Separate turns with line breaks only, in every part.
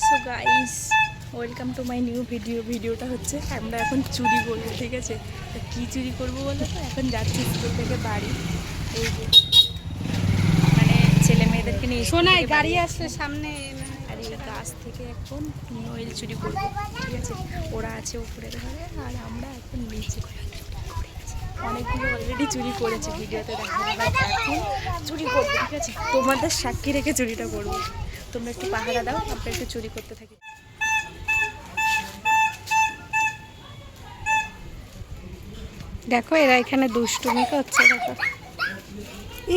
So guys, welcome to my new ভিডিওটা হচ্ছে আমরা এখন চুরি করবো, ঠিক আছে? তো কী চুরি করবো বলে তো এখন যাচ্ছি স্কুল থেকে বাড়ি। এই যে মানে ছেলে মেয়েদেরকে নিয়ে
শোনাই গাড়ি আসছে সামনে,
আর এই গাছ থেকে এখন নয়েল চুরি করবো, ঠিক আছে? ওরা আছে উপরের ঘরে আর আমরা এখন নিচে। অনেকগুলো অলরেডি চুরি করেছে, ভিডিওতে দেখাবো, এখন চুরি করবো, ঠিক আছে? তোমাদের সাক্ষী রেখে চুরিটা করবো। তোমরা একটু পাহারা দাও, আমরা একটু চুরি করতে থাকি।
দেখো এরা এখানে দুষ্টুমি করছে। দেখো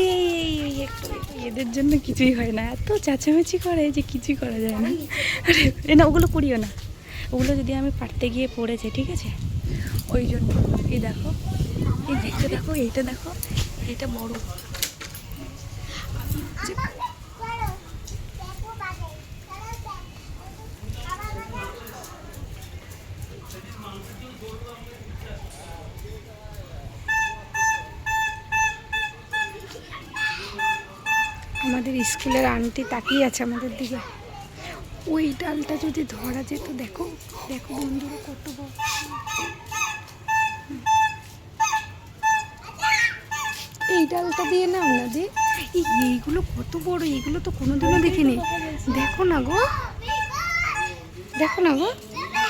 এই একটু এদের জন্য কিছুই হয় না, এত চেঁচামেচি করে যে কিছুই করা যায় না। আরে এ না, ওগুলো করিও না, ওগুলো যদি আমি পারতে গিয়ে পড়েছে, ঠিক আছে? ওই জন্য এই দেখো, এই দিকটা দেখো, এইটা দেখো, এটা বড়।
আমাদের স্কুলের আন্টি তাকিয়ে আছে আমাদের দিকে। ওই ডালটা যদি ধরা যেত, দেখো দেখো বন্ধুরা কত বড়। এই ডালটা দিয়ে নাও না দি, এইগুলো কত বড়, এইগুলো তো কোনোদিনও দেখিনি। দেখো না গো, দেখো না গো,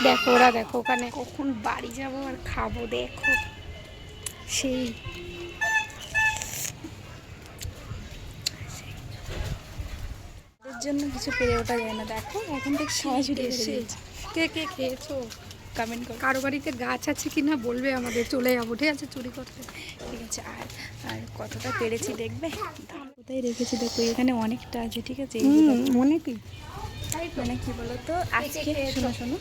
দেখো ওরা, দেখো ওখানে কখন বাড়ি যাবো আর খাবো। দেখো সেই
এদের জন্য কিছু পেরে ওঠা যায় না। দেখো এখন থেকে সবাই ছুটে এসে
কে কে খেয়েছো
কমেন্ট করো।
কারো বাড়িতে গাছ আছে কি না বলবে, আমাদের চলে যাবো, ঠিক আছে, চুরি করতে।
ঠিক আছে, আর আর কতটা পেরেছি দেখবে। কোথায় রেখেছি দেখো, এখানে অনেকটা আছে, ঠিক আছে?
অনেকই।
মানে কি বলতো, আজকে শোনো,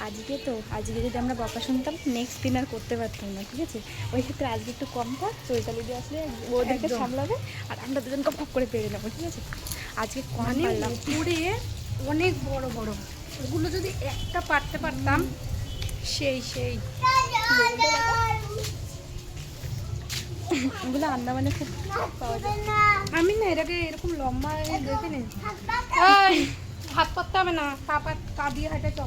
আজকে যদি আমরা বকা শুনতাম, নেক্সট দিন আর করতে পারতাম না, ঠিক আছে? ওই ক্ষেত্রে আজকে একটু কম থাক, চৈতালি দিয়ে আসলে ওদেরকে সামলাবে আর আমরা দুজন কপ করে পেরে নেবো, ঠিক আছে? আজকে কম পারলাম।
পুরে অনেক বড় বড়, ওগুলো যদি একটা পারতে পারতাম, সেই
ওগুলো আন্দামানে খুব পাওয়া যায়।
আমি না এটাকে এরকম লম্বা দেখিনি। হাত পাততে হবে না, পা দিয়ে হাঁটে তো।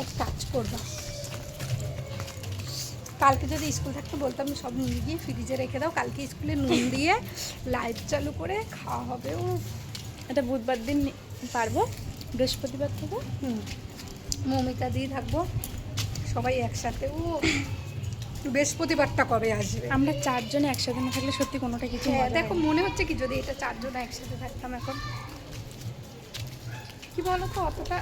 এক কাজ করবা, কালকে যদি স্কুল থাকতে বলতাম সব নিয়ে গিয়ে ফ্রিজে রেখে দাও, কালকে স্কুলে নুন দিয়ে লাইট চালু করে খাওয়া হবে। ও
এটা বুধবার দিন পারবো, বৃহস্পতিবার থেকে
মমিতা দিয়ে থাকবো সবাই একসাথে। ও বৃহস্পতিবারটা কবে আসবে?
আমরা চারজনে একসাথে না থাকলে সত্যি কোনোটা কিছু
দেখো মনে হচ্ছে কি যদি এটা চারজন একসাথে থাকতাম। এখন কি বলো তো, অতটা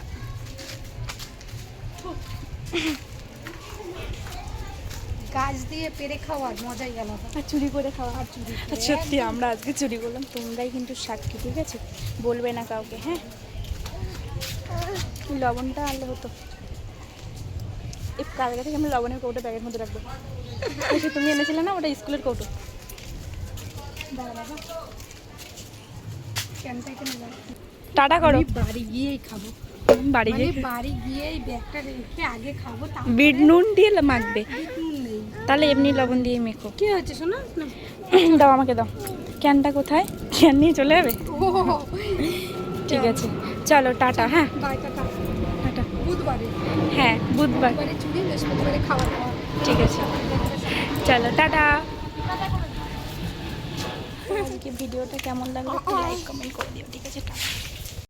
গাছ দিয়ে পেরে খাওয়ার মজাই আলাদা।
আর চুরি করে খাওয়া,
আর চুরি করে
সত্যি আমরা আজকে চুরি করলাম, তোমরাই কিন্তু সাক্ষী, ঠিক আছে? বলবে না কাউকে, হ্যাঁ? লবণটা আনলে হতো, এই কালকে থেকে আমি লবণের কৌটো ব্যাগের মধ্যে রাখবো। এসে তুমি এনেছিলে না, ওটা স্কুলের কৌটো। টাটা করো,
বাড়ি গিয়েই খাবো,
বাড়ি গিয়ে
বাড়ি গিয়েই ব্যাগটা রেখে আগে খাবো।
বিট নুন দিয়ে মাখবে,
নুন নেই,
তাহলে এমনি লবণ দিয়ে মেখো।
কি হয়েছে শোনো?
দাও আমাকে দাও, ক্যানটা কোথায়? ক্যান নিয়ে চলে যাবে?
ও
ঠিক আছে, চলো টাটা। হ্যাঁ
টাটা। বুধবারে,
হ্যাঁ বুধবার,
বুধবারে চুরি, বৃহস্পতিবারে খাওয়া দাওয়া।
ঠিক আছে, চলো টাটা। আজকে ভিডিওটা কেমন লাগলো একটু লাইক কমেন্ট করে দিও।